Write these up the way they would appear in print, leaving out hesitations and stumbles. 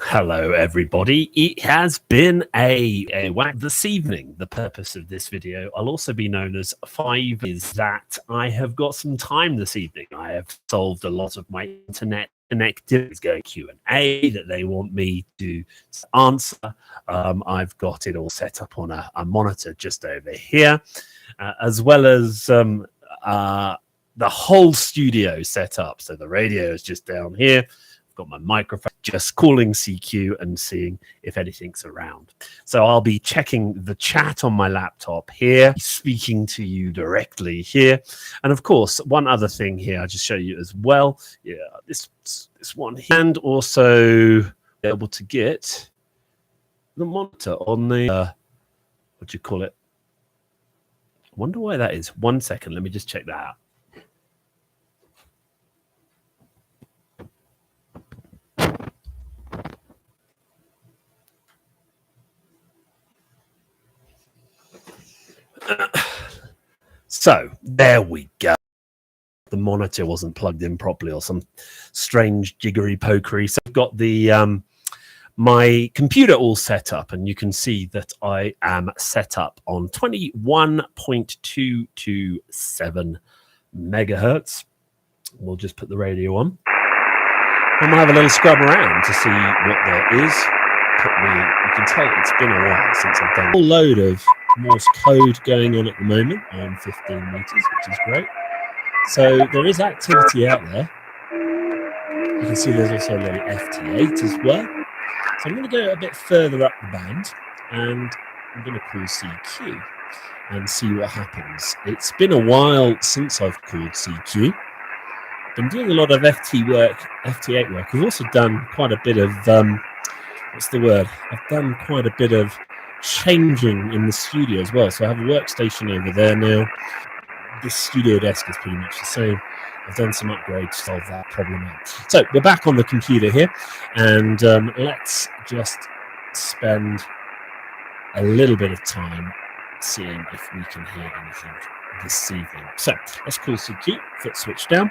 Hello, everybody. It has been a whack this evening. The purpose of this video, I'll also be known as 5, is that I have got some time this evening. I have solved a lot of my internet connectivities, going Q&A that they want me to answer. I've got it all set up on a monitor just over here, as well as the whole studio set up. So the radio is just down here. Got my microphone, just calling CQ and seeing if anything's around. So I'll be checking the chat on my laptop here, speaking to you directly here. And of course, one other thing here, I'll just show you as well. Yeah, this one here. And also be able to get the monitor on the, what do you call it? I wonder why that is. 1 second, let me just check that out. So there we go. The monitor wasn't plugged in properly or some strange jiggery pokery. So I've got the my computer all set up, and you can see that I am set up on 21.227 megahertz. We'll just put the radio on, and we'll have a little scrub around to see what there is. You can tell it's been a while since I've done a whole load of Morse code going on at the moment on 15 meters, which is great. So there is activity out there. You can see there's also a little FT8 as well. So I'm going to go a bit further up the band, and I'm going to call CQ and see what happens. It's been a while since I've called CQ. Been doing a lot of FT8 work. I've also done quite a bit of what's the word? I've done quite a bit of changing in the studio as well. So I have a workstation over there now. This studio desk is pretty much the same. I've done some upgrades to solve that problem out. So we're back on the computer here, and let's just spend a little bit of time seeing if we can hear anything this evening. So let's call CQ, foot switch down.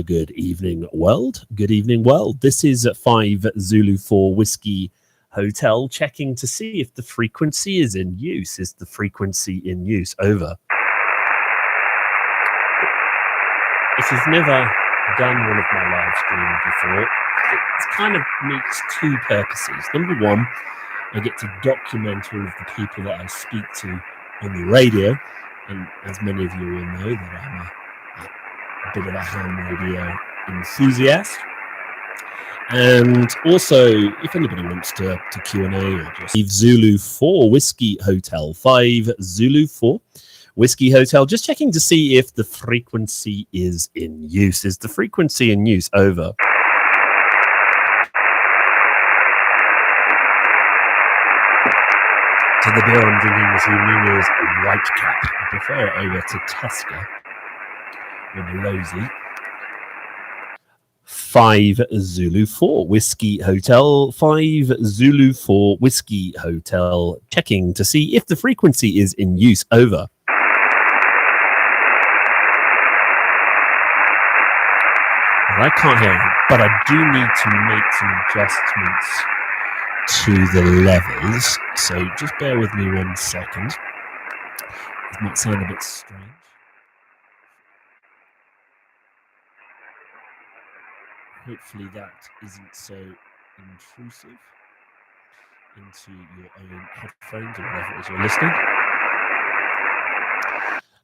Good evening, world. Good evening, world. This is 5 Zulu 4 Whiskey Hotel, checking to see if the frequency is in use. Is the frequency in use? Over. If you've never done one of my live streams before, it kind of meets two purposes. Number one, I get to document all of the people that I speak to on the radio, and as many of you will know, that I'm a bit of a ham radio enthusiast. And also, if anybody wants to Q&A or just leave Zulu 4 Whiskey Hotel, 5 Zulu 4 Whiskey Hotel, just checking to see if the frequency is in use. Is the frequency in use? Over. So the beer I'm drinking this evening is a White Cap. I prefer it over to Tusker with a Losey. 5 Zulu 4 Whiskey Hotel, 5 Zulu 4 Whiskey Hotel, checking to see if the frequency is in use. Over. Well, I can't hear it, but I do need to make some adjustments to the levels, so just bear with me 1 second. It might sound a bit strange. Hopefully that isn't so intrusive into your own headphones or whatever it is you're listening.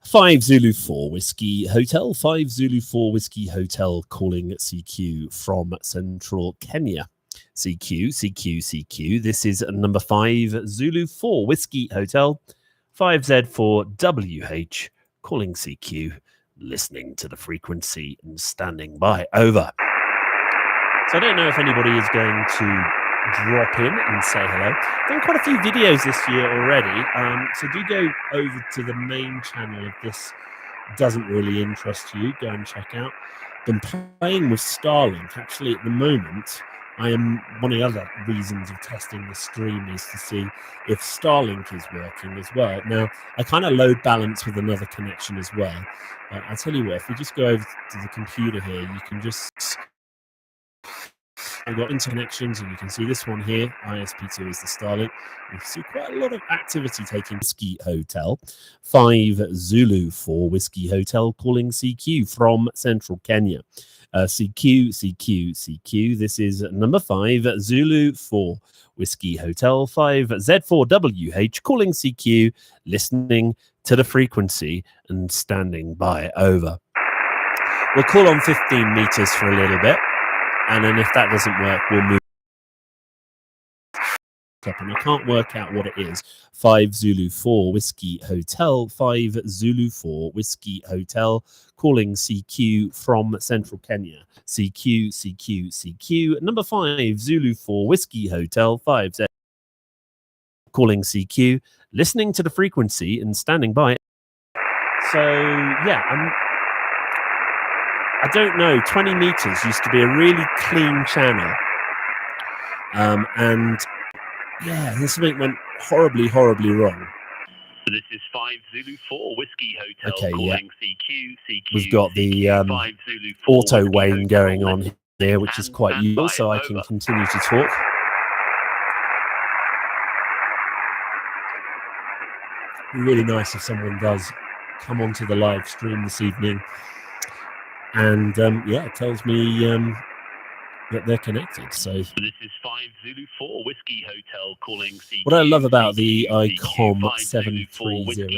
5 Zulu 4 Whiskey Hotel, 5 Zulu 4 Whiskey Hotel, calling CQ from Central Kenya. CQ. This is number 5 Zulu 4 Whiskey Hotel, 5Z4WH, calling CQ, listening to the frequency and standing by. Over. So I don't know if anybody is going to drop in and say hello. I've done quite a few videos this year already, so do go over to the main channel if this doesn't really interest you. Go and check out. Been playing with Starlink. Actually, at the moment, one of the other reasons of testing the stream is to see if Starlink is working as well. Now, I kind of load balance with another connection as well. I'll tell you what, if we just go over to the computer here, you can just I've got interconnections, and you can see this one here. ISP2 is the Starlink. You can see quite a lot of activity taking Whiskey Hotel. 5 Zulu 4 Whiskey Hotel calling CQ from Central Kenya. CQ, CQ, CQ. This is number 5 Zulu 4 Whiskey Hotel. 5 Z4WH calling CQ, listening to the frequency and standing by. Over. We'll call on 15 meters for a little bit. And then if that doesn't work, we'll move up. And I can't work out what it is. 5 Zulu 4 Whiskey Hotel. 5 Zulu 4 Whiskey Hotel. Calling CQ from Central Kenya. CQ, CQ, CQ. Number 5 Zulu 4 Whiskey Hotel. 5 Z. Calling CQ. Listening to the frequency and standing by. So, yeah, I don't know, 20 meters used to be a really clean channel. And yeah, this something went horribly, horribly wrong. This is 5 Zulu 4 Whiskey Hotel calling yeah. CQ, CQ. We've got the 5 Zulu 4 auto Whiskey Wayne Hotel going on here, which is quite useful, so I can continue to talk. Really nice if someone does come onto the live stream this evening. And yeah, it tells me that they're connected. So this is 5 Zulu 4 Whiskey Hotel calling CQ. What I love about the ICOM 7300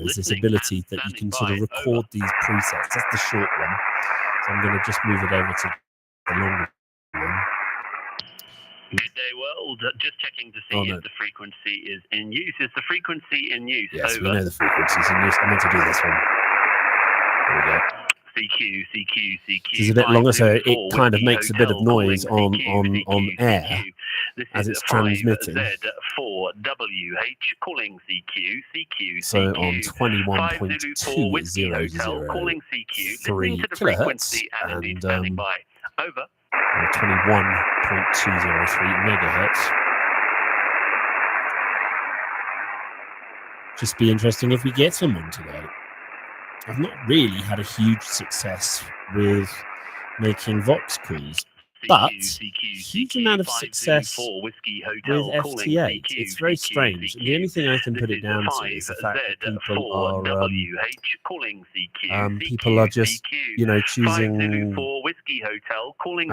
is this ability that you can sort of record these presets. That's the short one. So I'm going to just move it over to the longer one. Good day, world. Just checking to see if the frequency is in use. Is the frequency in use? Yes, over. We know the frequency is in use. I'm going to do this one. There we go. CQ, CQ, CQ. It's a bit longer, so it kind of makes a bit of noise on air as it's transmitting. Z4WH calling CQ, CQ, so on 21.2003 kilohertz and 21.203 megahertz. Just be interesting if we get someone today. I've not really had a huge success with making Vox calls, but huge amount of success with FT8. It's very strange. The only thing I can put it down to is the fact that people are just, you know, choosing, I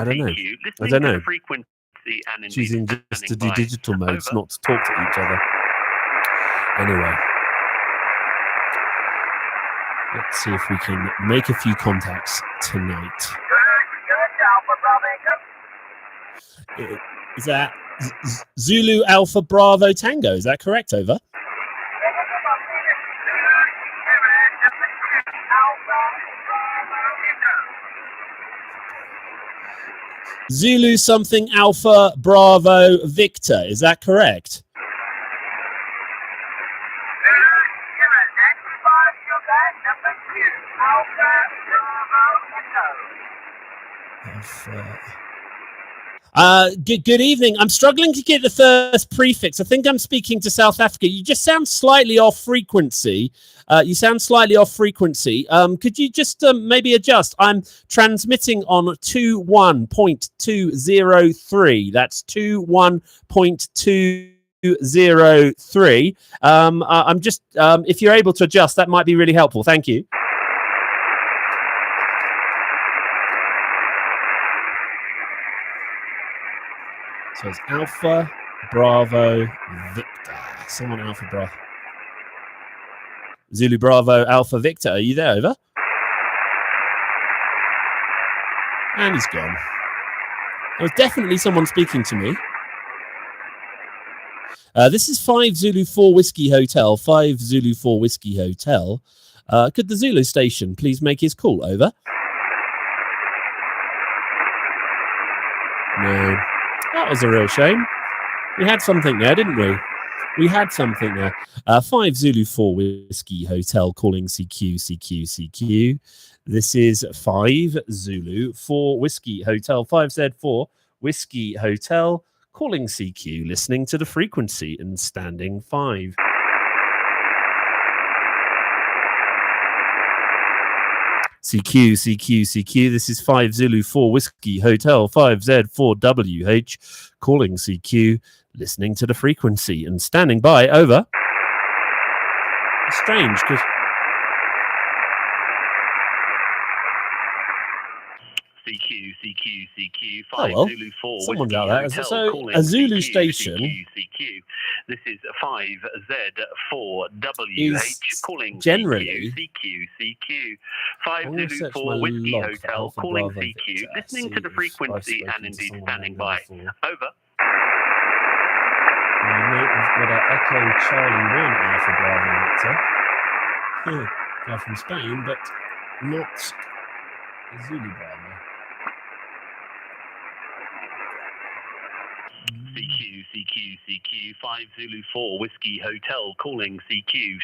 don't know, choosing just to do digital modes, not to talk to each other. Anyway. Let's see if we can make a few contacts tonight. Is that Zulu Alpha Bravo Tango? Is that correct? Over. Zulu something Alpha Bravo Victor. Is that correct? Good evening. I'm struggling to get the first prefix. I think I'm speaking to South Africa. You just sound slightly off frequency. Could you just maybe adjust? I'm transmitting on 21.203. That's 21.203. I'm just, if you're able to adjust, that might be really helpful. Thank you. So it's Alpha Bravo Victor. Someone Alpha Bravo. Zulu Bravo Alpha Victor. Are you there? Over. And he's gone. There was definitely someone speaking to me. This is 5 Zulu 4 Whiskey Hotel. 5 Zulu 4 Whiskey Hotel. Could the Zulu station please make his call? Over. No. That was a real shame. We had something there, didn't we? We had something there. 5 Zulu 4 Whiskey Hotel calling CQ, CQ, CQ. This is 5 Zulu 4 Whiskey Hotel. 5Z4 Whiskey Hotel calling CQ, listening to the frequency and standing 5. CQ, CQ, CQ. This is 5 Zulu 4 Whiskey Hotel 5Z4WH. Calling CQ, listening to the frequency and standing by. Over. It's strange because... CQ, 5 oh, well, Zulu 4 someone's Whiskey out there. Hotel, So calling a Zulu CQ, station. CQ. This is 5Z4WH, calling generally CQ. 5 Zulu 4 Whiskey Hotel, calling CQ, listening to the frequency and indeed standing by. Over. I know we've got an Echo Charlie 1 Alpha Bravo Victor. Guy from Spain, but not a Zulu Bravo. CQ, 5 Zulu 4 Whiskey Hotel, calling CQ.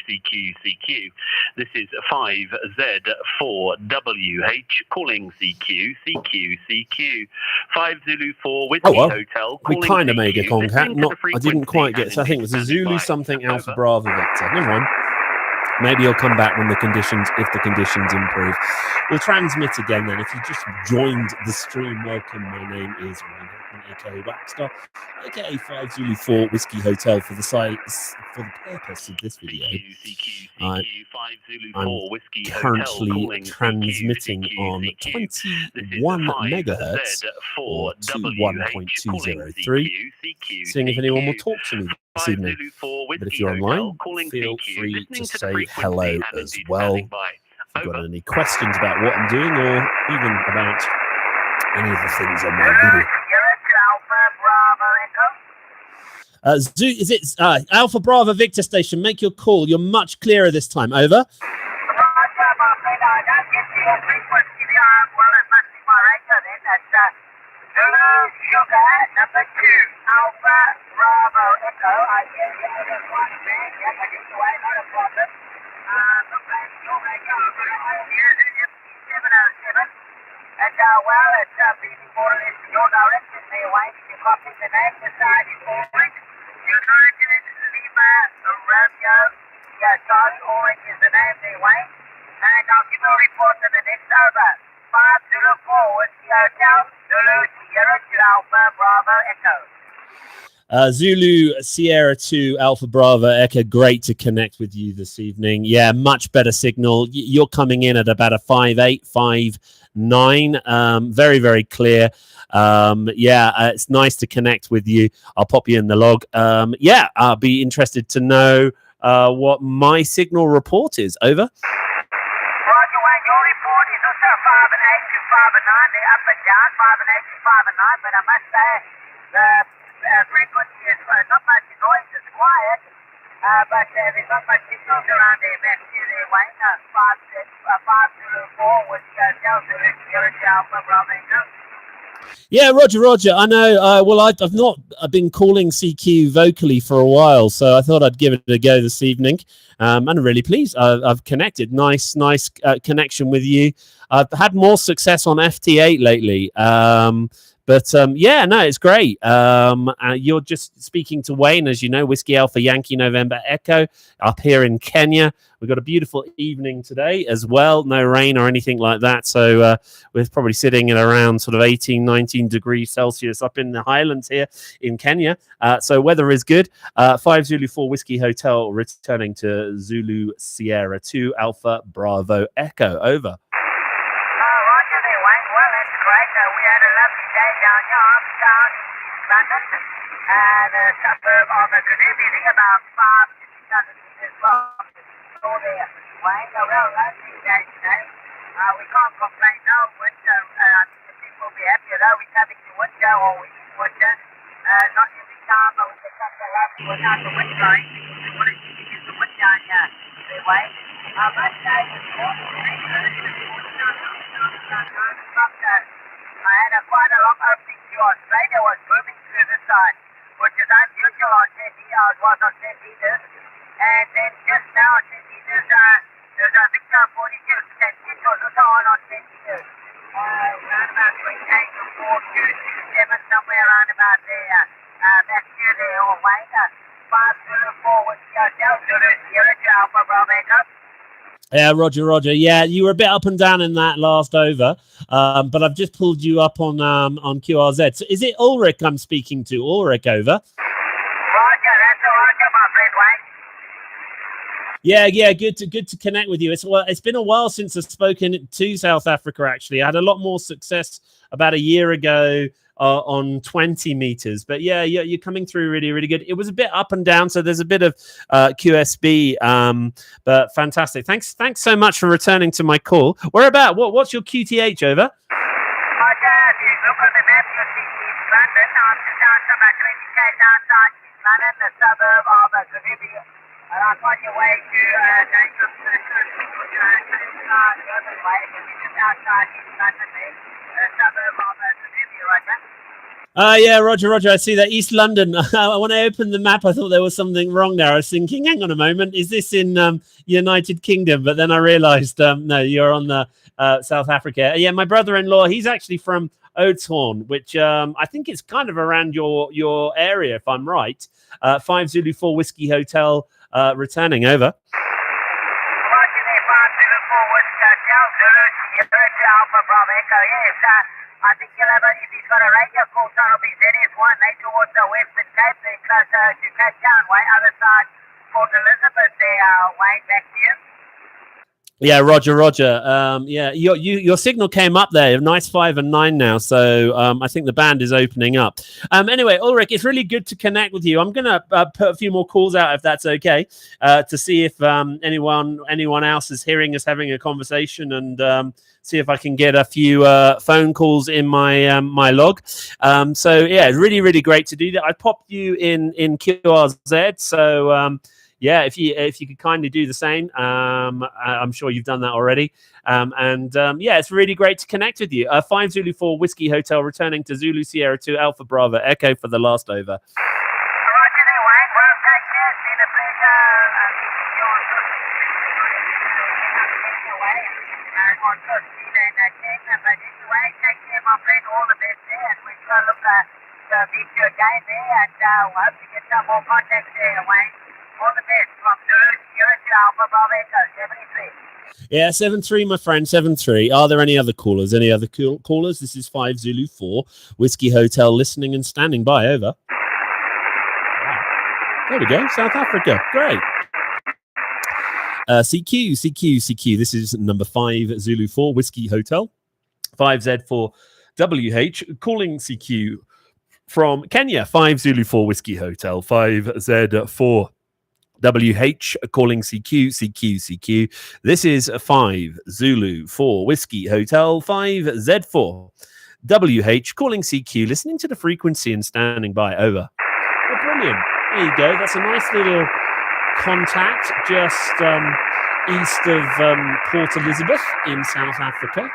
This is 5Z4WH, calling CQ. 5 Zulu 4 Whiskey Hotel, calling we kind of CQ, made a contact. I didn't quite get. So I think it was a Zulu something Alpha Bravo Victor. Never mind. Maybe he'll come back when if the conditions improve. We'll transmit again then. If you just joined the stream, welcome. My name is Wayne Hackman, aka Whackstar, aka 5 Zulu 4 Whiskey Hotel for the purpose of this video. I'm currently transmitting on 21 megahertz or 21.203. Seeing if anyone will talk to me this evening. But if you're online, feel free to say hello as well. If you've got any questions about what I'm doing or even about any of the things on my video. Is it Alpha Bravo Victor Station? Make your call. You're much clearer this time. Over. Number 2, Alpha Bravo Echo. I hear you on this one thing. Yes, I get you away, not a problem. Look like you'll make up. Here's an MC707. And, well, it's being more or less in your direction there, Wayne. You copy the name beside you forward. United Lima Romeo. Yeah, Charlie Orange is the name there, Wayne. And I'll give you a report to the next over. 5 Zulu 4 Whiskey Hotel, Zulu Sierra 2 Alpha Bravo Echo. Zulu Sierra 2 Alpha Bravo Echo, great to connect with you this evening. Yeah, much better signal. You're coming in at about a 5.8, 5.9. Very, very clear. It's nice to connect with you. I'll pop you in the log. I'll be interested to know what my signal report is. Over. Roger, Wayne, your report is also 5.8 to 5.9. They're up and down, 5.8 to 5.9, but I must say the frequency is not much noise, it's quiet, but there's not much signals around there. Back to there, Wayne. 504 with Hotel Zulu Sierra Alpha Bravo Echo. Yeah, Roger. I know. I've been calling CQ vocally for a while, so I thought I'd give it a go this evening. And I'm really pleased. I've connected. Nice connection with you. I've had more success on FT8 lately. It's great. You're just speaking to Wayne, as you know, Whiskey Alpha Yankee November Echo up here in Kenya. We've got a beautiful evening today as well. No rain or anything like that. So we're probably sitting at around sort of 18, 19 degrees Celsius up in the highlands here in Kenya. So weather is good. 5 Zulu 4 Whiskey Hotel returning to Zulu Sierra 2 Alpha Bravo Echo. Over. Roger there, Wayne. Well, that's great. We had a lovely day down here uptown in London, and a suburb of Kadoobie, about 5 to 600 meters long. So there, Wayne. A real lovely day today. We can't complain, no. Winter, the people will be happier though. We're coming to winter or we in winter. Not every time, but we can come to lovely without the wind blowing. We want to get the wind down here, Wayne. I must say, this morning, I had quite a long opening to Australia, was moving through the side, which is unusual on 10 meters, was on 10 meters. And then just now on 10 meters, there's a Victor 42, and it was also on 10 meters. Around about 28 to 4, 2, 2, 7, somewhere around about there. Back here there, all Wayne. 5 Zulu 4 with Hotel Zulu Sierra Alpha Bravo Echo. Yeah, Roger. Yeah, you were a bit up and down in that last over, but I've just pulled you up on QRZ. So is it Ulrich I'm speaking to? Ulrich, over. Roger, that's Roger, my friend Wayne. Yeah, good to connect with you. It's been a while since I've spoken to South Africa. Actually, I had a lot more success about a year ago on 20 meters, but yeah, you're coming through really good. It was a bit up and down, so there's a bit of QSB, but fantastic. Thanks so much for returning to my call. Where about? What's your QTH, over? Roger, if you look on the map, you'll see East London. I'm just outside about 20 k's outside East London, the suburb of Namibia. And I'm on your way to Jacob, the other way, just outside East London, the suburb of Namibia, Roger. Yeah, Roger. I see that East London. When I opened the map, I thought there was something wrong there. I was thinking, hang on a moment, is this in United Kingdom? But then I realised, no, you're on the South Africa. Yeah, my brother-in-law, he's actually from Oudtshoorn, which I think it's kind of around your area, if I'm right. 5 Zulu 4 Whiskey Hotel, returning, over. Roger, 5 Zulu 4 Whiskey Hotel, Zulu Sierra Alpha Bravo Echo, yes. I think you'll have if he's got a radio call sign, it'll be ZS1, they towards the Western Cape, they're closer to Cape Town, way other side, Port Elizabeth there, Wayne, back to you. Yeah, Roger. Yeah, your signal came up there. Nice 5 and 9 now. So I think the band is opening up. Anyway, Ulrich, it's really good to connect with you. I'm gonna put a few more calls out if that's okay, to see if anyone else is hearing us having a conversation, and see if I can get a few phone calls in my my log. So yeah, really great to do that. I popped you in QRZ. So. Yeah, if you could kindly do the same, I'm sure you've done that already. Yeah, it's really great to connect with you. 5 Zulu 4 Whiskey Hotel, returning to Zulu Sierra 2 Alpha Bravo Echo for the last over. Roger there, Wayne. Well, take care. It's been a pleasure. But anyway, take care, my friend. All the best there, and we're going to look to beat you again there, and we'll hope to get some more contacts there, Wayne. All the best from Zulu Sierra 2 Alpha Bravo Echo 73. Yeah, 7-3, my friend, 7-3. Are there any other callers? Any other callers? This is 5 Zulu 4 Whiskey Hotel, listening and standing by, over. Wow. There we go, South Africa. Great. CQ. This is number 5 Zulu 4 Whiskey Hotel, 5Z4 WH, calling CQ from Kenya. 5 Zulu 4 Whiskey Hotel, 5Z4 WH, calling CQ. This is 5 Zulu 4 Whiskey Hotel, 5Z4 WH, calling CQ, listening to the frequency and standing by, over. Oh, brilliant. There you go. That's a nice little contact just east of Port Elizabeth in South Africa.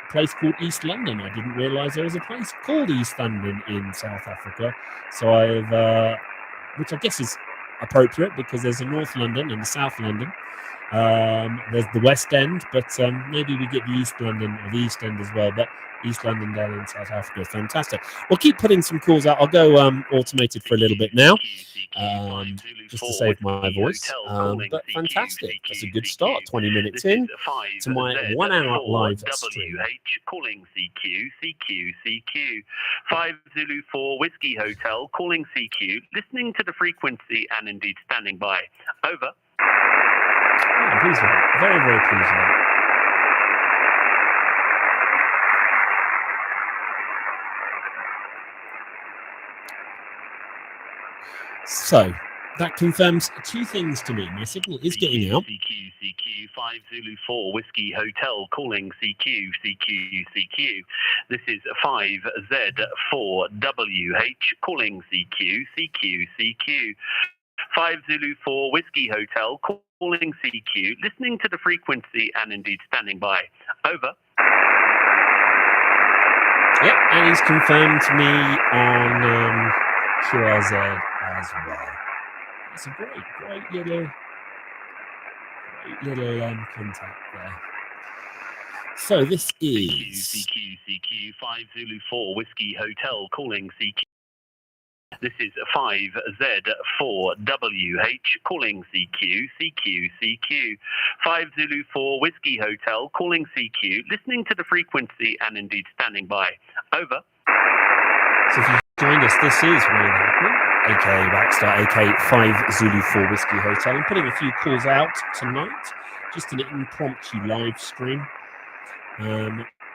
A place called East London. I didn't realise there was a place called East London in South Africa. So I've, which I guess is appropriate because there's a North London and a South London. There's the West End, but maybe we get the East London or the East End as well. But East London down in South Africa, fantastic. We'll keep putting some calls out. I'll go automated for a little bit now, just to save my voice. But fantastic. That's a good start. 20 minutes in to my 1 hour live stream. Calling CQ. 5 Zulu 4 Whiskey Hotel, calling CQ, listening to the frequency and indeed standing by. Over. I'm pleased with that. Very pleased with that. So that confirms two things to me. My signal is getting out. CQ 5 Zulu 4 Whiskey Hotel, calling CQ. This is 5Z4 WH, calling CQ. 5 Zulu 4 Whiskey Hotel, calling CQ, listening to the frequency and indeed standing by. Over. Yep, and he's confirmed me on QRZ as well. It's a great little contact there. So this is CQ 5 Zulu 4 Whiskey Hotel, calling CQ. This is 5Z4WH calling CQ, CQ, CQ. 5 Zulu 4 Whiskey Hotel calling CQ, listening to the frequency and indeed standing by. Over. So if you joined us, this is Wayne Hackman, aka Whackstar, aka 5 Zulu 4 Whiskey Hotel. I'm putting a few calls out tonight, just an impromptu live stream.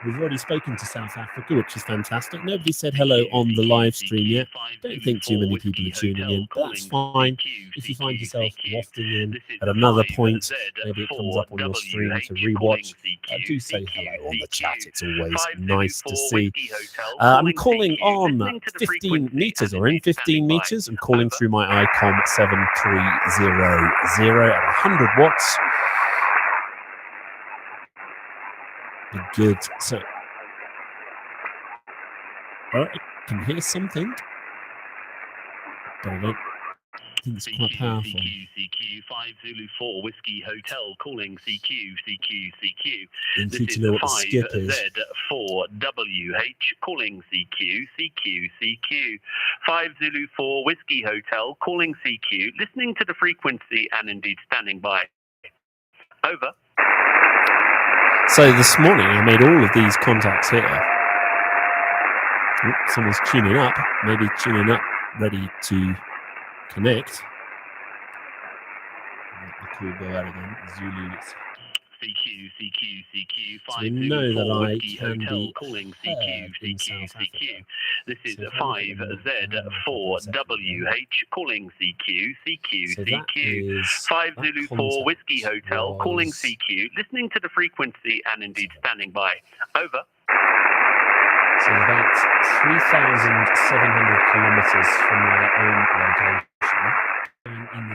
We've already spoken to South Africa, which is fantastic. Nobody said hello on the live stream yet. Don't think too many people are tuning in, but that's fine. If you find yourself wafting in at another point, maybe it comes up on your stream to rewatch, do say hello on the chat. It's always nice to see. I'm calling on 15 meters, or in 15 meters. I'm calling through my ICOM 7300 at 100 watts. Be good. So, I can hear something, but I don't think it's quite powerful. CQ, 5 Zulu 4 Whiskey Hotel calling CQ, CQ, CQ. Intrigued to know what the skip is. 5Z4WH calling CQ, CQ, CQ. 5 Zulu 4 Whiskey Hotel calling CQ, listening to the frequency and indeed standing by. Over. So this morning I made all of these contacts here. Oh, someone's tuning up, maybe tuning up, ready to connect. Let the call go out again. Zulu. CQ, CQ, CQ, 5 So we know that I Whiskey can Hotel be calling heard CQ, in CQ, South CQ. Africa. This is So if I look at the map, 5Z4WH calling CQ, CQ, So that CQ. is 5 that Zulu 4 contact Whiskey Hotel calling was- CQ, listening to the frequency and indeed standing by. Over. So about 3,700 kilometers from my own location, and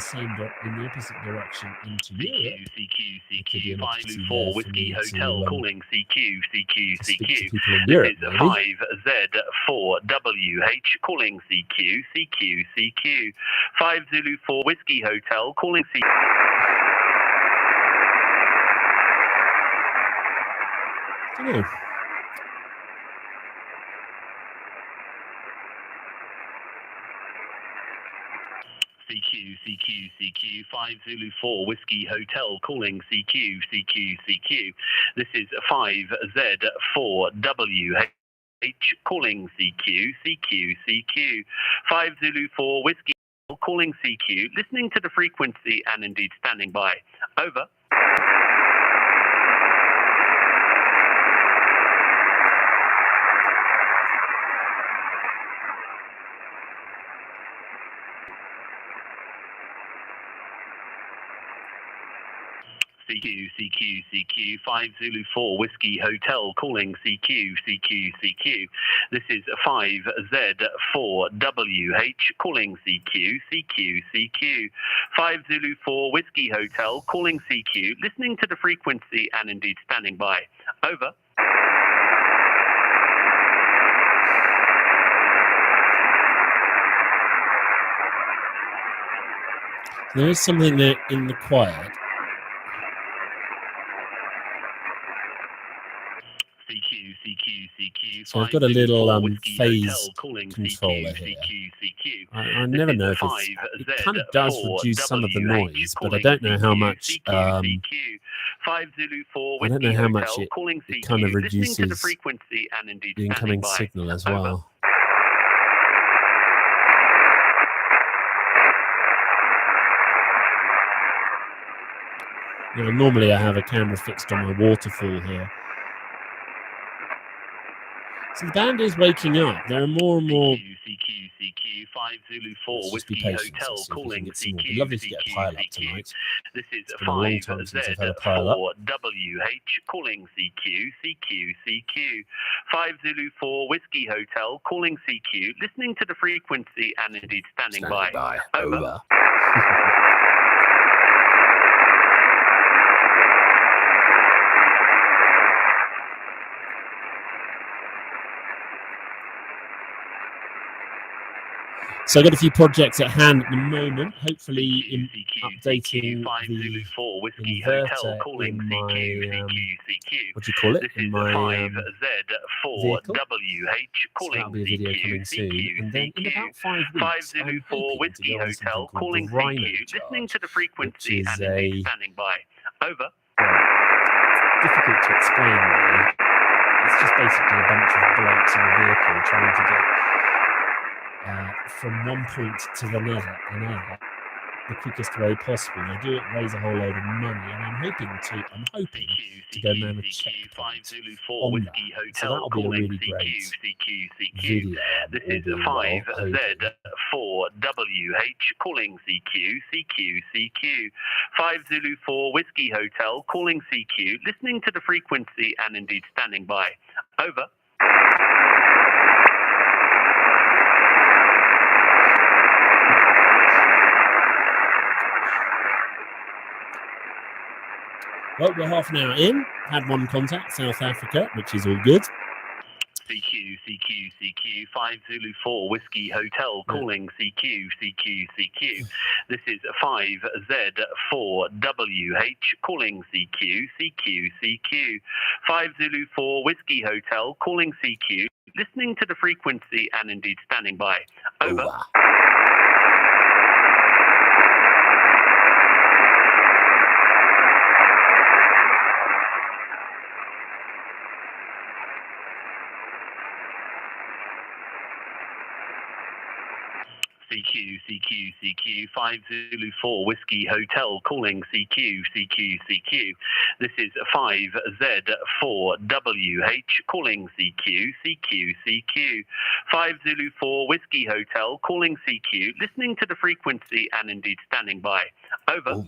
in the opposite direction into Europe. CQ, It could be CQ, an 5 opportunity Zulu 4 there for Whiskey me Hotel to, calling CQ, CQ, to speak to CQ. people in This Europe, is maybe. 5Z4WH calling CQ, CQ, CQ. 5 Zulu 4 Whiskey Hotel calling CQ. I don't know. CQ, CQ, CQ, 5 Zulu 4 Whiskey Hotel calling CQ, CQ, CQ. This is 5Z4WH calling CQ, CQ, CQ. 5 Zulu 4 Whiskey calling CQ, listening to the frequency and indeed standing by. Over. CQ, CQ, CQ, 5 Zulu 4 Whiskey Hotel calling CQ, CQ, CQ. This is 5Z4WH calling CQ, CQ, CQ. 5 Zulu 4 Whiskey Hotel calling CQ, listening to the frequency and indeed standing by. Over. There is something there in the quiet. CQ, CQ, CQ. So I've got a little phase calling controller CQ, here. CQ, CQ. I never know if it kind of does reduce some of the noise, but I don't know how much. I don't know how much it kind of reduces the incoming signal as well. You know, normally I have a camera fixed on my waterfall here. So the band is waking up. There are more and more. CQ, 5 Zulu 4 Let's just be Whiskey patient. Hotel Let's see if we can calling get some more. It'd be CQ, lovely to get a pile up CQ. tonight. This is It's been a long time since I've had a pile up. 5Z4WH calling CQ, CQ, CQ. 5 Zulu 4 Whiskey Hotel calling CQ, listening to the frequency and indeed standing by. Over. So I've got a few projects at hand at the moment, hopefully in updating CQ5 the Zulu 4 Whiskey Hotel inverter calling in CQ, my, CQ. what do you call it, This in is my 5Z4WH so calling that'll be a video CQ, coming soon. CQ, And then in about 5 weeks, 5 Zulu I'm 4 hoping to Whiskey go on something Hotel called calling the Rhino CQ, listening charge, to the frequency which is and indeed standing by. Over. difficult to explain really. It's just basically a bunch of blokes in a vehicle trying to get from one point to another the quickest way possible. They do it, raise a whole load of money, and I'm hoping to go man a checkpoint on that. So that'll be a really great video. This is 5Z4WH calling CQ, 5 Zulu 4 Whiskey Hotel calling CQ, listening to the frequency and indeed standing by. Over. Well, we're half an hour in. Had one contact, South Africa, which is all good. CQ, 5 Zulu 4 Whiskey Hotel calling CQ. This is 5Z4WH calling CQ. 5 Zulu 4 Whiskey Hotel calling CQ, listening to the frequency and indeed standing by. Over. Ooh. CQ, 5 Zulu 4 Whiskey Hotel calling CQ. This is 5Z4WH calling CQ. 5 Zulu 4 Whiskey Hotel calling CQ, listening to the frequency and indeed standing by. Over.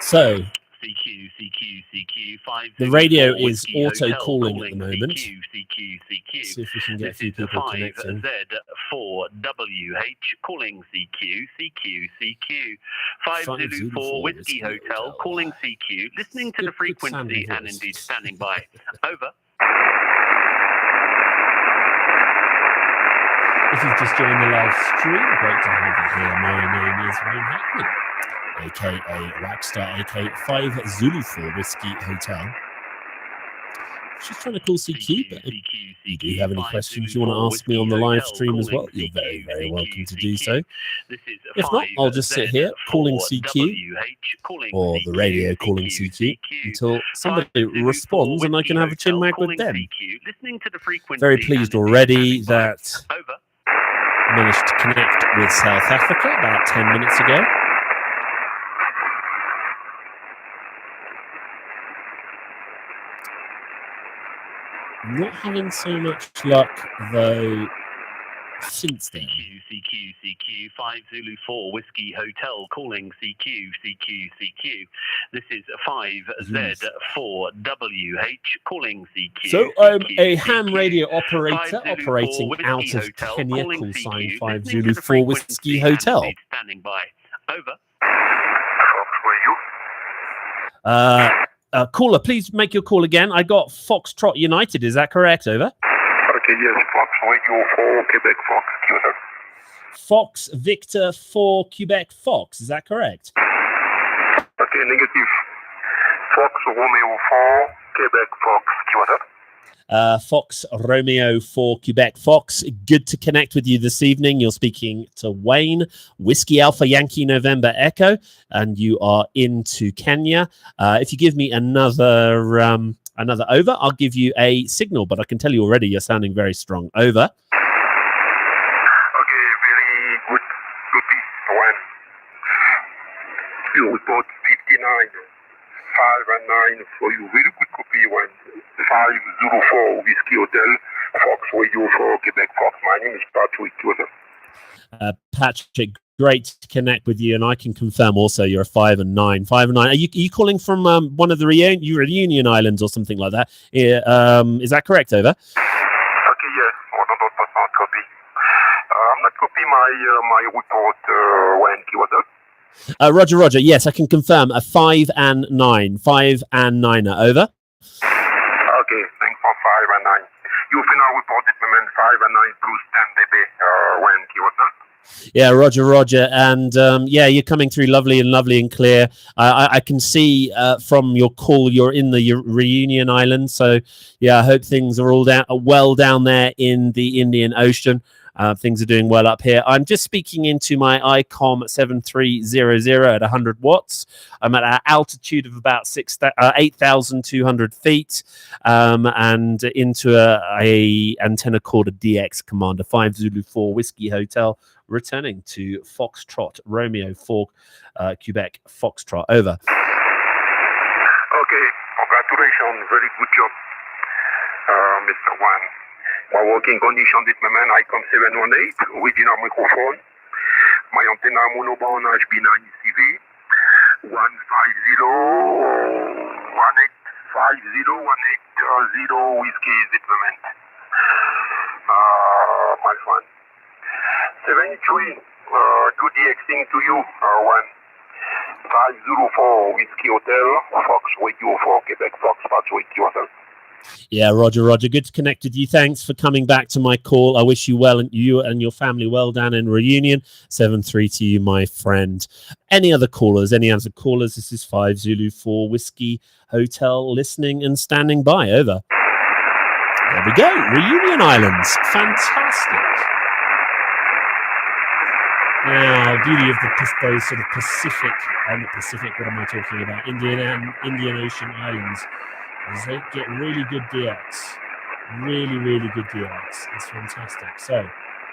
So CQ, 5 the radio is auto calling at the moment. See if we can get a few people connecting. 5Z4WH calling CQ. 5 Zulu 4 Whiskey Hotel calling CQ, listening to the frequency and indeed standing by. Over. If you've just joined the live stream, great to have you here. My name is Wayne Hackman, aka Whackstar, aka 5 Zulu 4 Whiskey Hotel. Just trying to call CQ, but if you do have any questions you want to ask me on the live stream as well, you're very, very welcome to do so. If not, I'll just sit here calling CQ, or the radio calling CQ, until somebody responds and I can have a chin wag with them. Very pleased already that I managed to connect with South Africa about 10 minutes ago. Not having so much luck, though, since then. CQ, 5 Zulu 4 Whiskey Hotel calling CQ. This is 5Z4WH calling CQ. So I'm a ham radio operator operating out of Kenya, call sign 5 Zulu 4 Whiskey Hotel. Standing by. Over. Caller, please make your call again. I got Foxtrot United. Is that correct? Over. Okay, yes, Fox Radio 4 Quebec Fox. Fox Victor 4 Quebec Fox. Is that correct? Okay, negative. Fox Romeo 4 Quebec Fox. Fox Romeo 4 Quebec Fox. Good to connect with you this evening. You're speaking to Wayne, Whiskey Alpha Yankee November Echo, and you are into Kenya. If you give me another over, I'll give you a signal, but I can tell you already you're sounding very strong. Over. Okay, very good copy. One. You report 59. 5 and 9 for you. Very good copy. 1. 504 Whiskey Hotel, Fox Radio 4 Quebec Fox. My name is Patrick. Patrick, great to connect with you, and I can confirm also you're a 5 and 9. 5 and 9. Are you calling from one of the Reunion Islands or something like that? Is that correct? Over. Okay, yes, 100% copy. I'm not copy my report when he was up. Roger, Roger. Yes, I can confirm a 5 and 9. 5 and 9. Over. Okay, thanks for 5 and 9. You final reported moment 5 and 9 plus 10 dB when he was up. Yeah, Roger, Roger. And yeah, you're coming through lovely and clear. I can see from your call you're in the Reunion Island. So yeah, I hope things are all well down there in the Indian Ocean. Things are doing well up here. I'm just speaking into my ICOM 7300 at 100 watts. I'm at an altitude of about 8,200 feet and into a antenna called a DX Commander 5 Zulu 4 Whiskey Hotel, returning to Foxtrot Romeo 4 Quebec Foxtrot. Over. Okay, congratulations. Very good job, Mr. Wan. My working condition this moment, ICOM 718, original microphone. My antenna monoband HB9CV, 150, 1850, 1850 whiskey this moment. My friend. 73, to the extinct to you, 504 Whiskey Hotel, Fox Radio 4, Quebec Fox, Fox Radio Hotel. Yeah, Roger, Roger. Good to connect with you. Thanks for coming back to my call. I wish you well and you and your family well down in Reunion. 7-3 to you, my friend. Any other callers? This is 5 Zulu 4 Whiskey Hotel, listening and standing by. Over. There we go. Reunion Islands. Fantastic. Now, beauty of those sort of Pacific, not Pacific, what am I talking about? Indian Ocean Islands. As they get really good DX. Really good DX. It's fantastic. So,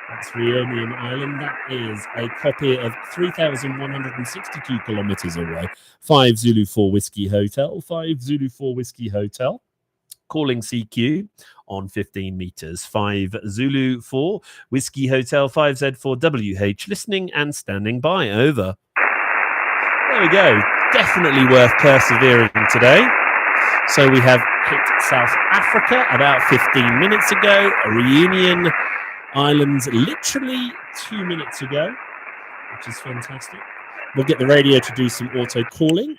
that's Reunion Island. That is a copy of 3,162 kilometers away. 5 Zulu 4 Whiskey Hotel. 5 Zulu 4 Whiskey Hotel. Calling CQ on 15 meters. 5 Zulu 4 Whiskey Hotel 5Z4WH. Listening and standing by. Over. There we go. Definitely worth persevering today. So we have hit South Africa about 15 minutes ago. Reunion Islands literally 2 minutes ago, which is fantastic. We'll get the radio to do some auto calling.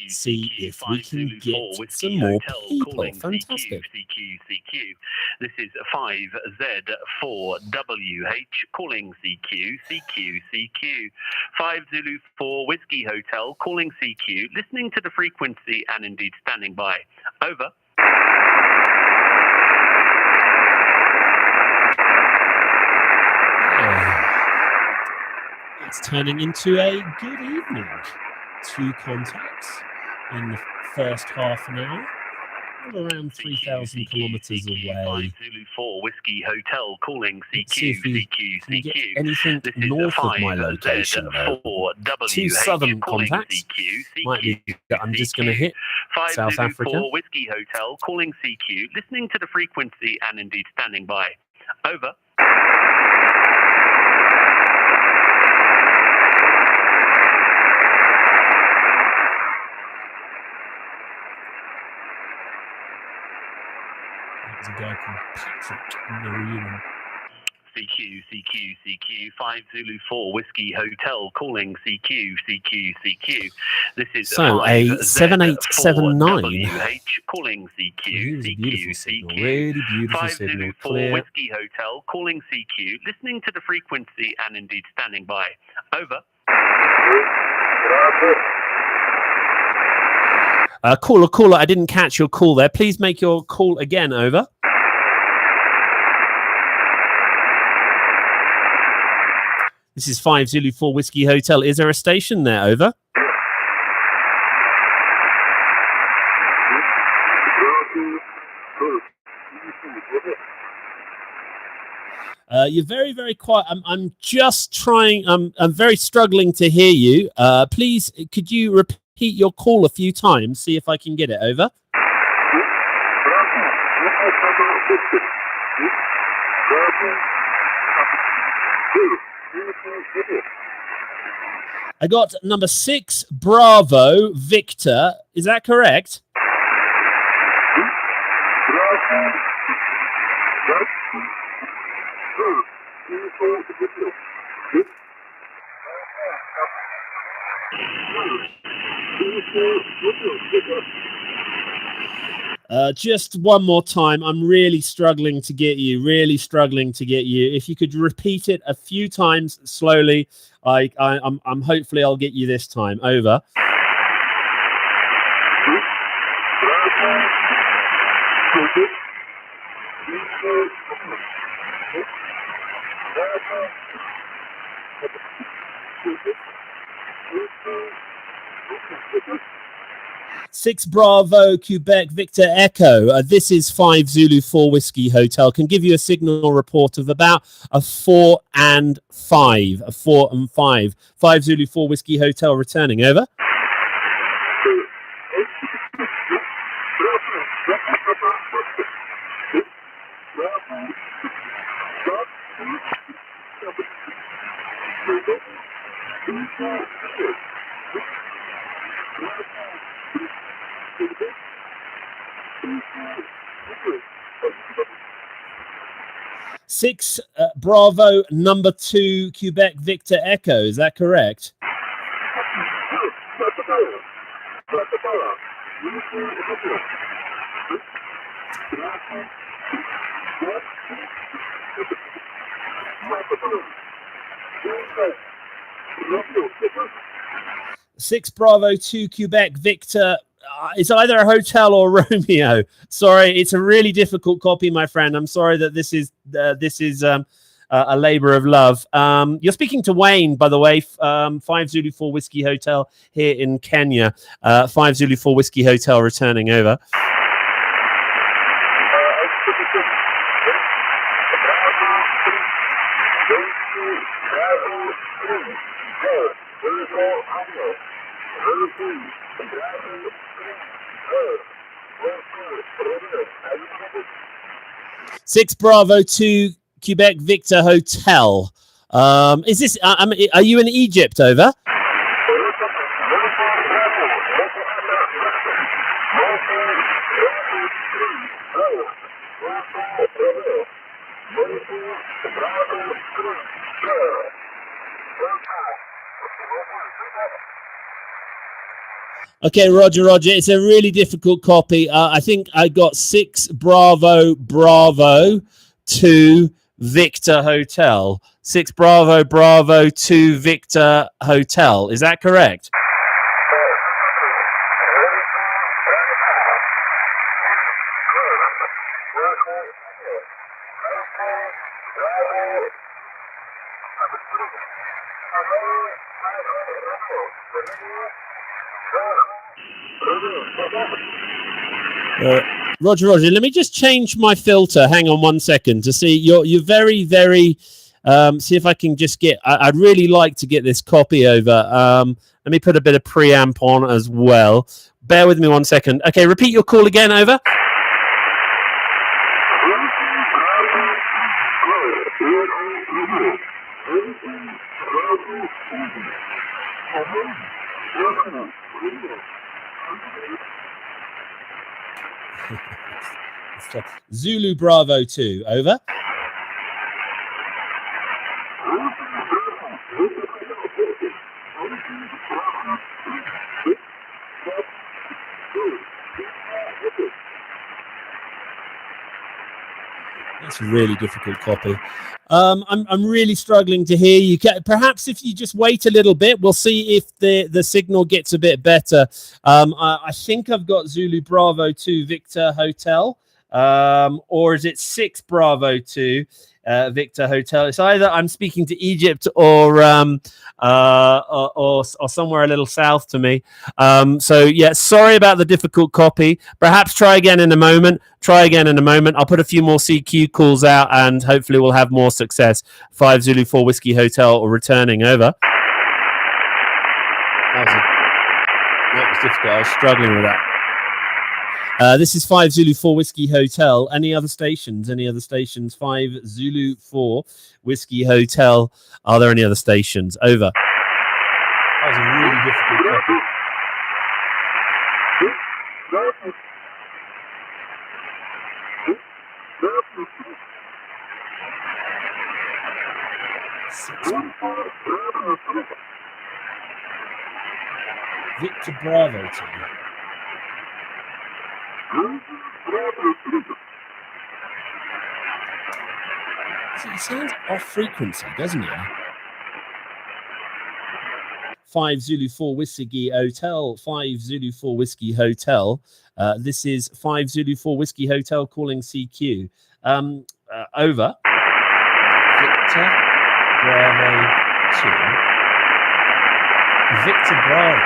See if we can get some more people. Fantastic. CQ. This is 5Z4WH calling CQ. 5 Zulu 4 Whiskey Hotel calling CQ. Listening to the frequency and indeed standing by. Over. It's turning into a good evening. 2 contacts in the first half an hour. Around 3,000 kilometers away. 5 Zulu 4 Whiskey Hotel calling CQ. Anything this north is of my location, though. 2 southern contacts. Might be, I'm just going to hit 5 South Zulu Africa. 4 Whiskey Hotel calling CQ. Listening to the frequency and indeed standing by. Over. There's a guy called Patrick in the Reunion. CQ. 5 Zulu 4 Whiskey Hotel calling CQ. This is So a 7879. WH calling CQ. Beautiful signal. Really beautiful 5 signal. Zulu 4 Clear. Whiskey Hotel calling CQ. Listening to the frequency and indeed standing by. Over. Caller, I didn't catch your call there. Please make your call again. Over. This is 5 Zulu 4 Whiskey Hotel. Is there a station there? Over. You're very, very quiet. I'm just trying. I'm very struggling to hear you. Please, could you repeat your call a few times? See if I can get it. Over. I got number 6, Bravo Victor. Is that correct? Just one more time. I'm really struggling to get you. Really struggling to get you. If you could repeat it a few times slowly, I'm hopefully I'll get you this time. Over. Six Bravo Quebec Victor Echo. This is 5 Zulu 4 Whiskey Hotel. Can give you a signal report of about a 4 and 5. A 4 and 5. 5 Zulu 4 Whiskey Hotel returning. Over. Six Bravo number 2 Quebec Victor Echo. Is that correct? Six Bravo 2 Quebec Victor. It's either a hotel or Romeo. Sorry, it's a really difficult copy, my friend. I'm sorry that this is a labor of love. You're speaking to Wayne, by the way. 5 Zulu 4 Whiskey Hotel here in Kenya. 5 Zulu 4 Whiskey Hotel returning. Over. Six Bravo 2 Quebec Victor Hotel. Is this? Are you in Egypt? Over. Okay, Roger. It's a really difficult copy. I think I got 6 Bravo 2 Victor Hotel. 6 Bravo 2 Victor Hotel. Is that correct? Roger, let me just change my filter. Hang on 1 second to see. You're very, very. See if I can just get. I'd really like to get this copy over. Let me put a bit of preamp on as well. Bear with me 1 second. Okay, repeat your call again. Over. Zulu Bravo 2. Over. That's a really difficult copy. I'm really struggling to hear you. Perhaps if you just wait a little bit, we'll see if the signal gets a bit better. I think I've got Zulu Bravo 2 Victor Hotel, or is it 6 Bravo 2 Victor Hotel? It's either I'm speaking to Egypt or somewhere a little south to me. So yeah, sorry about the difficult copy. Perhaps try again in a moment. I'll put a few more CQ calls out and hopefully we'll have more success. 5 Zulu 4 Whiskey Hotel returning. Over. That was difficult. I was struggling with that. This is 5 Zulu 4 Whiskey Hotel. Any other stations? 5 Zulu 4 Whiskey Hotel. Are there any other stations? Over. That was a really difficult copy. Victor Bravo 2. See, it sounds off frequency, doesn't it? 5 Zulu 4 Whiskey Hotel, 5 Zulu 4 Whiskey Hotel. This is 5 Zulu 4 Whiskey Hotel calling CQ. Over. Victor Bravo 2. Victor Bravo.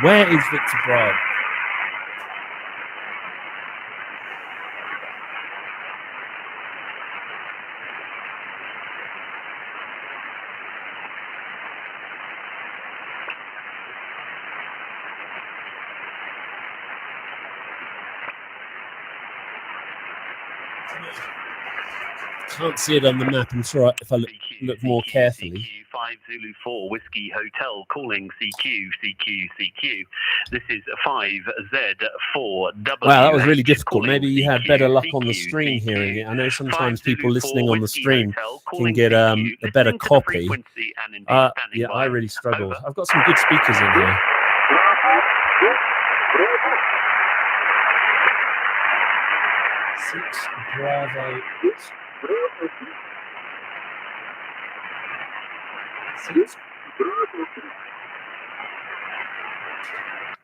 Where is Victor Bravo? Can't see it on the map. I'm sure if I look more carefully. 5 Zulu 4 Whiskey Hotel calling CQ. This is 5Z4 W. Wow, that was really difficult. Maybe you had better luck on the stream hearing it. I know sometimes people listening on the stream can get a better copy. Yeah, I really struggled. I've got some good speakers in here. Six Bravo.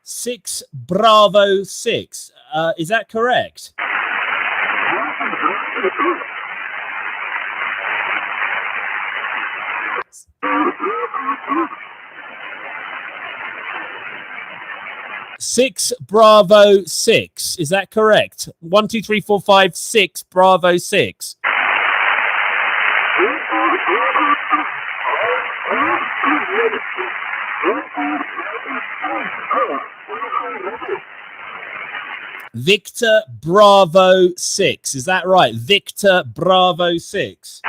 Six Bravo 6. Is that correct? Six Bravo 6. Is that correct? 1, 2, 3, 4, 5, 6 Bravo 6. Victor Bravo 6. Is that right? Victor Bravo 6.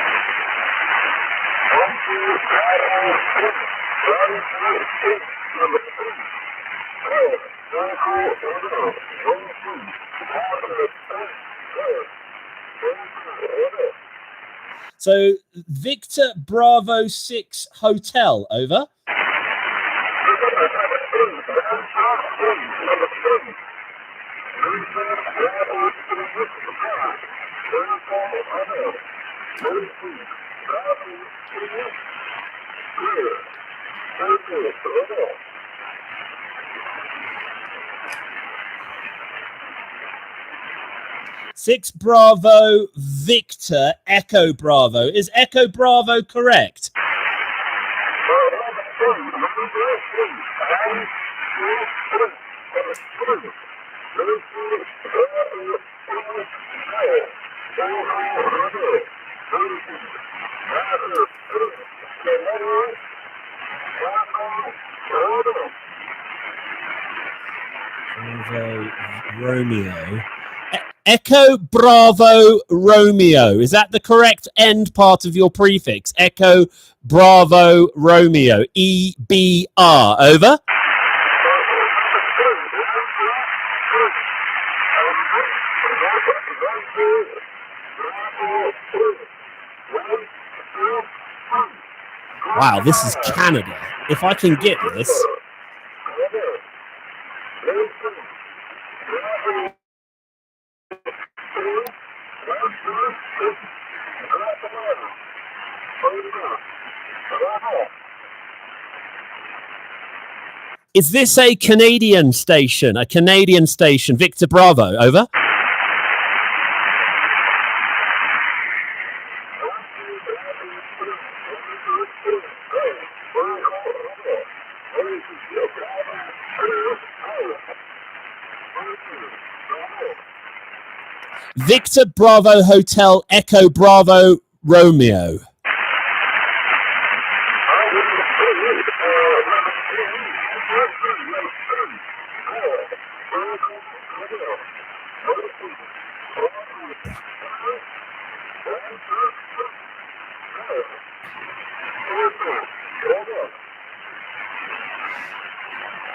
So, Victor Bravo 6 Hotel, over. Six Bravo Victor Echo Bravo. Is Echo Bravo correct? Bravo Romeo. Echo Bravo Romeo. Is that the correct end part of your prefix? Echo Bravo Romeo. EBR. Over. Wow, this is Canada. If I can get this. Is this a Canadian station? A Canadian station. Victor Bravo, over. Victor Bravo Hotel Echo Bravo Romeo.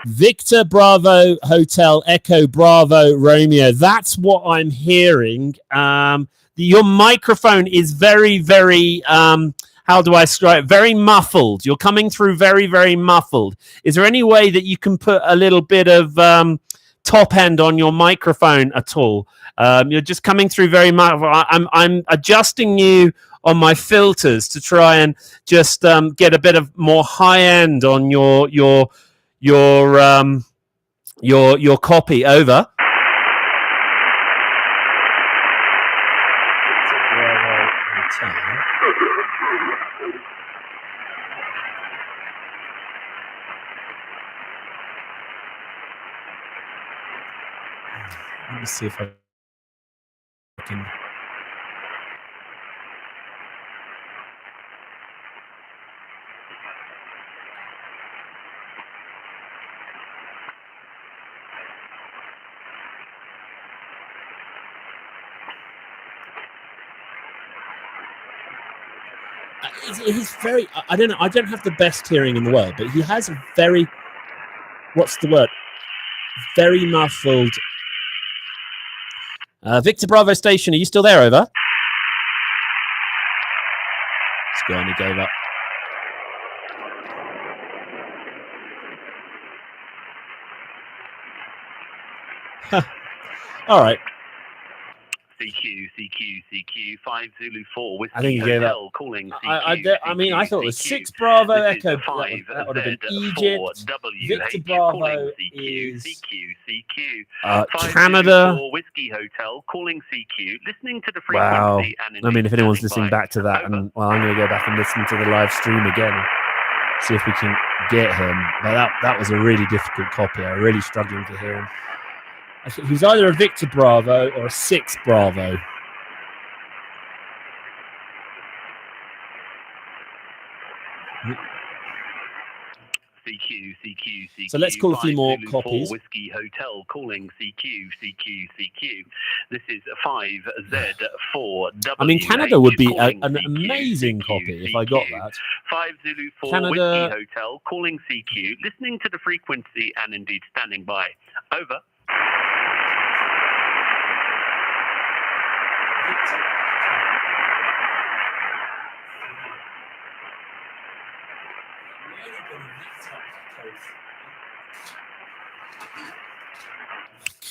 Victor Bravo Hotel Echo Bravo Romeo. That's what I'm hearing. Your microphone is very, very how do I describe it? Very muffled. You're coming through very, very muffled. Is there any way that you can put a little bit of top end on your microphone at all? You're just coming through very muffled. I'm adjusting you on my filters to try and just get a bit of more high end on your copy. Over. Let me see if I can. He's very. I don't know. I don't have the best hearing in the world, but he has a very. What's the word? Very muffled. Victor Bravo Station, are you still there? Over. Let's go on. He gave up. All right. CQ 5 Zulu 4 Whiskey I think he gave up. Hotel calling CQ. I thought it was 6 Bravo This is Echo. 5 That would have been Z4 Egypt. WH Victor Bravo calling is CQ 5 Canada. Zulu 4 Whiskey Hotel calling CQ. Listening to the frequency. Wow. And I mean, if anyone's listening by. back to that, and well, I'm going to go back and listen to the live stream again, see if we can get him. But that was a really difficult copy. I'm really struggling to hear him. I think he's either a Victor Bravo or a 6 Bravo. CQ. So let's call a few more Zulu copies. 4 Whiskey Hotel calling CQ. This is 5Z4 WH. I mean, Canada would be calling an CQ, amazing CQ, copy if I got that. 5 Zulu 4 Canada. Whiskey Hotel calling CQ, listening to the frequency and indeed standing by. Over.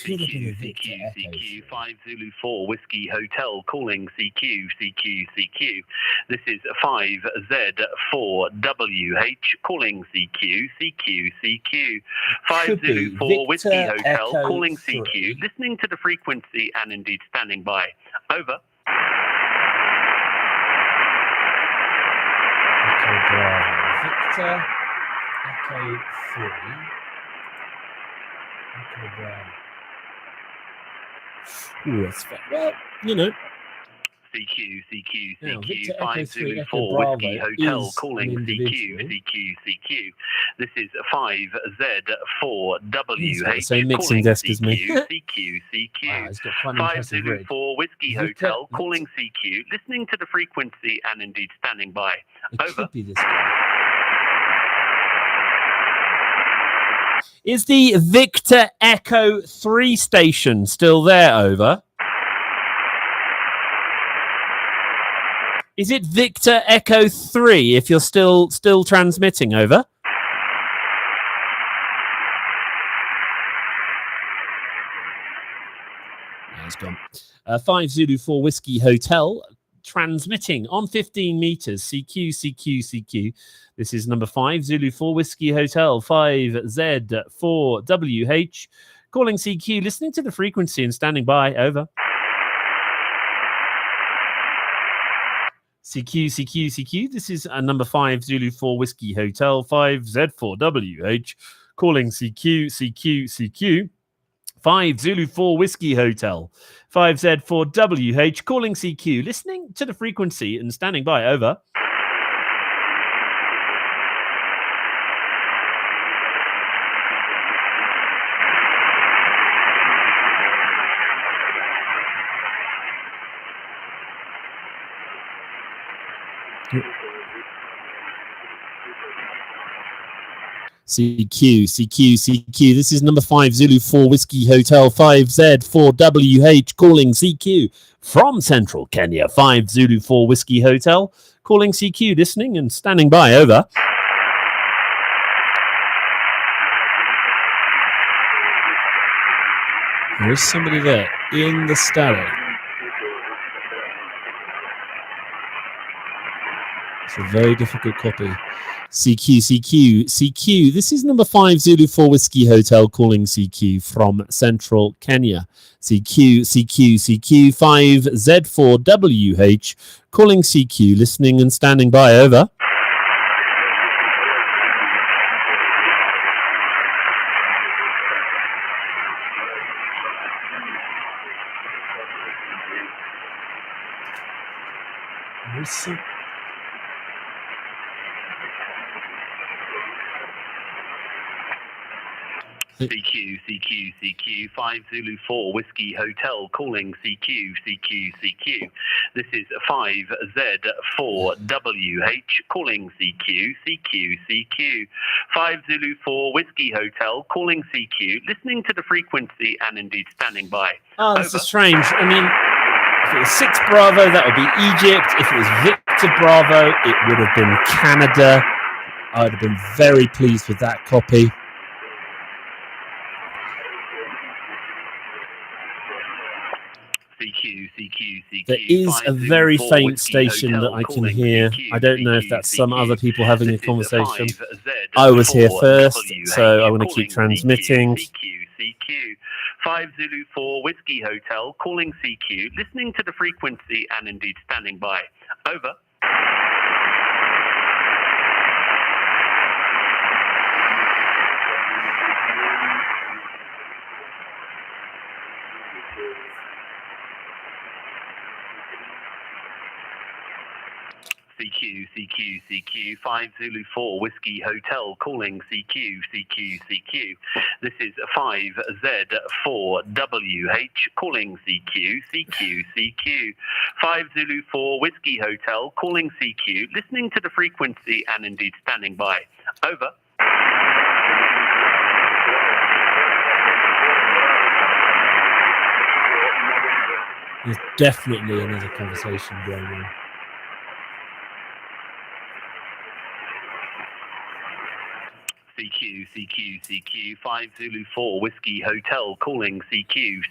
CQ 5 Zulu 4 Whiskey Hotel calling CQ. This is 5Z4 WH calling CQ. 5 Zulu 4 Whiskey Hotel calling CQ, listening to the frequency and indeed standing by. Over. Echo Bravo. Victor Echo 3. Echo Bravo. Ooh, that's fair. Well, you know. CQ 5 Zulu 4 Whiskey Hotel calling CQ. This is 5Z4 WH same mixing desk as me. CQ. 5 Zulu 4 Whiskey Hotel calling CQ, listening to the frequency and indeed standing by. Over. Is the Victor Echo 3 station still there? Over. Is it Victor Echo 3 if you're still transmitting? Over. Yeah, it's gone. 5 Zulu 4 Whiskey Hotel transmitting on 15 meters. CQ. This is number 5 Zulu 4 Whiskey Hotel 5Z4 WH calling CQ, listening to the frequency and standing by. Over. CQ. This is number 5 Zulu 4 Whiskey Hotel 5Z4 WH calling CQ. 5 Zulu 4 Whiskey Hotel 5Z4 WH calling CQ, listening to the frequency and standing by. Over. CQ. This is number 5 Zulu 4 Whiskey Hotel 5Z4 WH calling CQ from Central Kenya. 5 Zulu 4 Whiskey Hotel calling CQ, listening and standing by. Over. There is somebody there in the static. It's a very difficult copy. CQ. This is number 5 Zulu 4 Whiskey Hotel calling CQ from Central Kenya. CQ 5Z4WH calling CQ, listening and standing by. Over. CQ 5 Zulu 4 Whiskey Hotel calling CQ. This is 5Z4WH calling CQ. 5 Zulu 4 Whiskey Hotel calling CQ, listening to the frequency and indeed standing by. Oh, this is strange. I mean, if it was 6 Bravo, that would be Egypt. If it was Victor Bravo, it would have been Canada. I would have been very pleased with that copy. CQ. There is a very faint station that I can hear. I don't know if that's some other people having a conversation. I was here first, so I'm going to keep transmitting. CQ 5 Zulu 4 Whiskey Hotel calling CQ, listening to the frequency and indeed standing by. Over. CQ 5 Zulu 4 Whiskey Hotel calling CQ. This is 5Z4WH calling CQ. 5 Zulu 4 Whiskey Hotel calling CQ, listening to the frequency and indeed standing by. Over. There's definitely another conversation going on. CQ 5 Zulu 4 Whiskey Hotel calling CQ.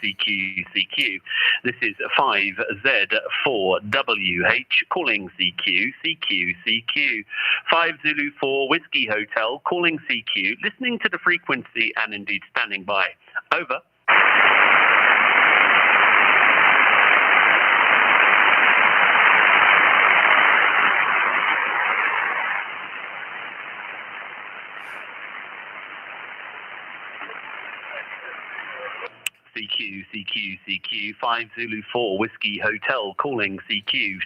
This is 5Z4WH calling CQ. 5 Zulu 4 Whiskey Hotel calling CQ, listening to the frequency and indeed standing by. Over. CQ 5 Zulu 4 Whiskey Hotel calling CQ.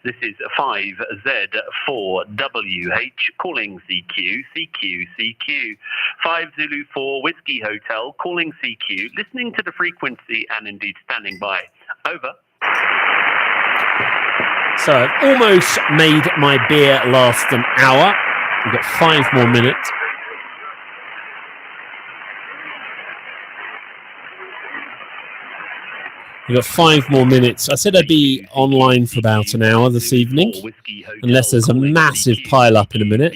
This is 5Z4WH calling CQ. 5 Zulu 4 Whiskey Hotel calling CQ, listening to the frequency and indeed standing by. Over. So I've almost made my beer last an hour. We've got 5 more minutes. We've got 5 more minutes. I said I'd be online for about an hour this evening, unless there's a massive pile-up in a minute.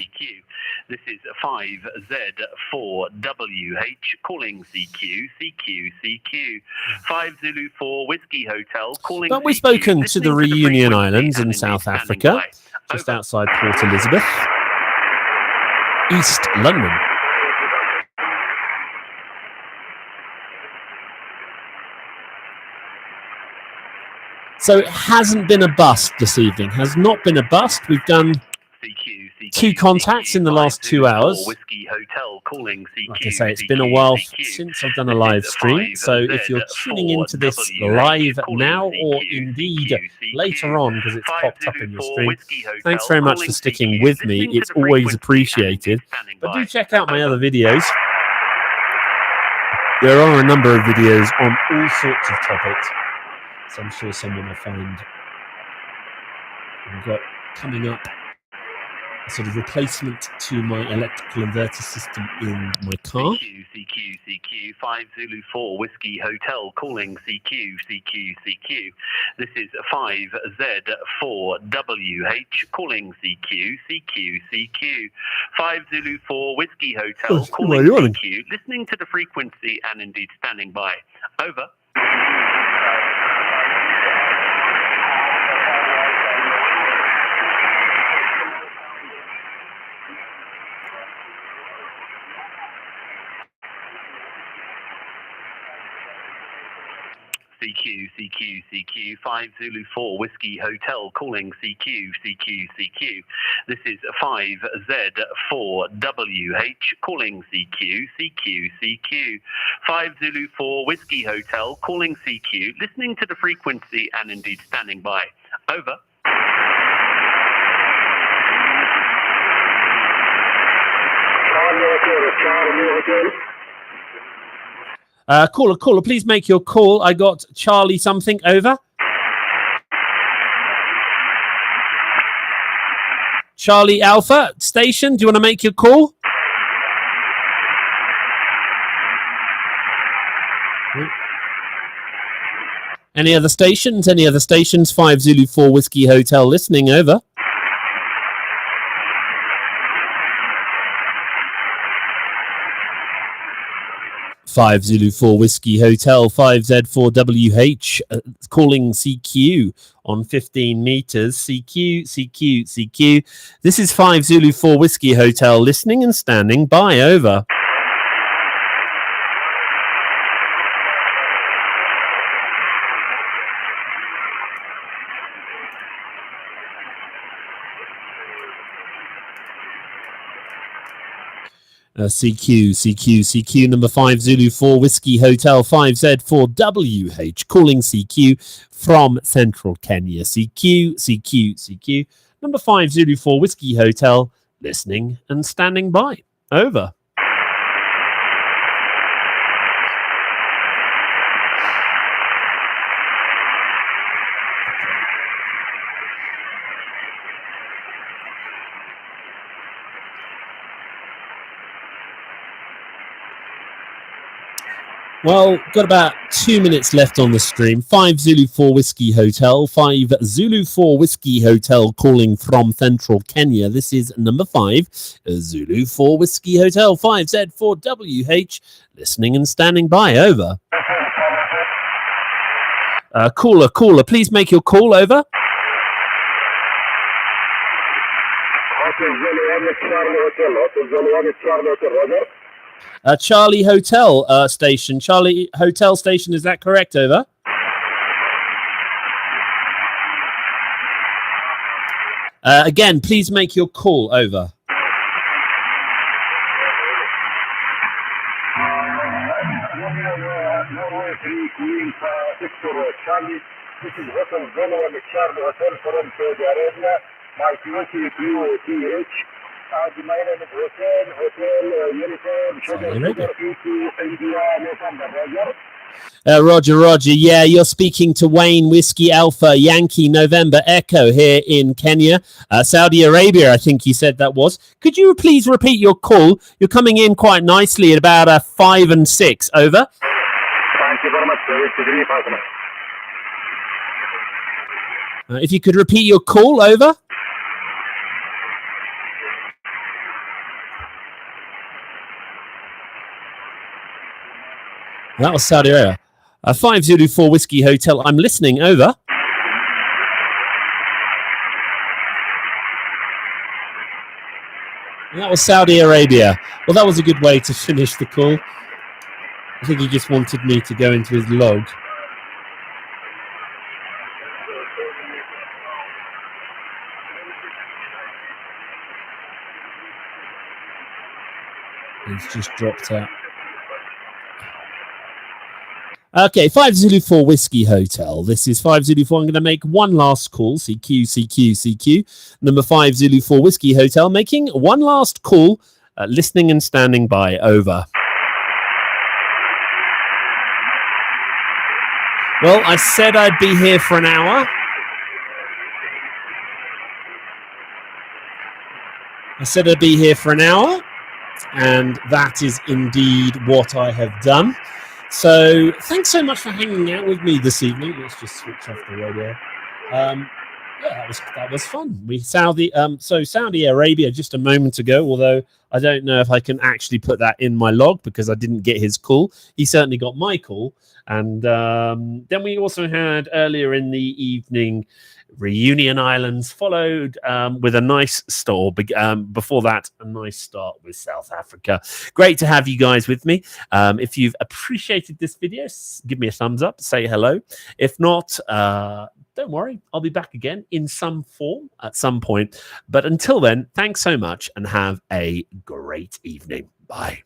This is 5Z4WH calling CQ. 5 Zulu 4 Whiskey Hotel calling CQ. But we've spoken to the Reunion Islands in South Africa, just outside Port Elizabeth, East London. So it hasn't been a bust this evening. Has not been a bust. We've done 2 contacts in the last 2 hours. Like I say, it's been a while since I've done a live stream. So if you're tuning into this live now or indeed later on because it's popped up in your stream, thanks very much for sticking with me. It's always appreciated. But do check out my other videos. There are a number of videos on all sorts of topics. So I'm sure someone will find. We've got coming up sort of replacement to my electrical inverter system in my car. CQ 5 Zulu 4 Whiskey Hotel calling CQ. This is 5Z4WH calling CQ. 5 Zulu 4 Whiskey Hotel calling CQ. Listening to the frequency and indeed standing by. Over. CQ 5 Zulu 4 Whiskey Hotel calling CQ. This is 5Z4WH calling CQ. 5 Zulu 4 Whiskey Hotel calling CQ. Listening to the frequency and indeed standing by. Over. Caller, please make your call. I got Charlie something, over. Charlie Alpha station, do you want to make your call? Any other stations? 5 Zulu 4 Whiskey Hotel listening, over. Five Zulu 4 Whiskey Hotel 5Z4WH calling CQ on 15 meters. CQ. This is 5 Zulu 4 Whiskey Hotel listening and standing by, over. CQ, number 5 Zulu 4 Whiskey Hotel 5Z4WH calling CQ from Central Kenya. CQ, number 5 Zulu 4 Whiskey Hotel listening and standing by, over. Well, got about 2 minutes left on the stream. 5 Zulu 4 Whiskey Hotel, 5 Zulu 4 Whiskey Hotel calling from Central Kenya. This is number 5 Zulu 4 Whiskey Hotel, 5Z4WH, listening and standing by, over. Caller, please make your call, over. Charlie Hotel station. Charlie Hotel station, is that correct, over? Again, please make your call, over. This is Hotel Zulu and the Charlie Hotel from Saudi Arabia. My QTH. My name is Hotel Uniform India, Roger. Yeah, you're speaking to Wayne Whiskey Alpha Yankee November Echo here in Kenya, Saudi Arabia, I think you said that was. Could you please repeat your call? You're coming in quite nicely at about 5 and 6, over. Thank you very much. If you could repeat your call, over. That was Saudi Arabia. 5 Zulu 4 Whiskey Hotel. I'm listening, over. That was Saudi Arabia. Well, that was a good way to finish the call. I think he just wanted me to go into his log. He's just dropped out. Okay, 5 Zulu 4 Whiskey Hotel. This is 5 Zulu 4. I'm going to make one last call. CQ. Number 5 Zulu 4 Whiskey Hotel. Making one last call. Listening and standing by, over. Well, I said I'd be here for an hour. I said I'd be here for an hour, and that is indeed what I have done. So thanks so much for hanging out with me this evening. Let's just switch off the radio. Yeah, that was fun. Saudi Arabia just a moment ago, although I don't know if I can actually put that in my log because I didn't get his call. He certainly got my call. And then we also had earlier in the evening Reunion Islands, followed with a nice start. Before that, a nice start with South Africa. Great to have you guys with me. If you've appreciated this video, give me a thumbs up, say hello. If not, don't worry, I'll be back again in some form at some point. But until then, thanks so much and have a great evening. Bye.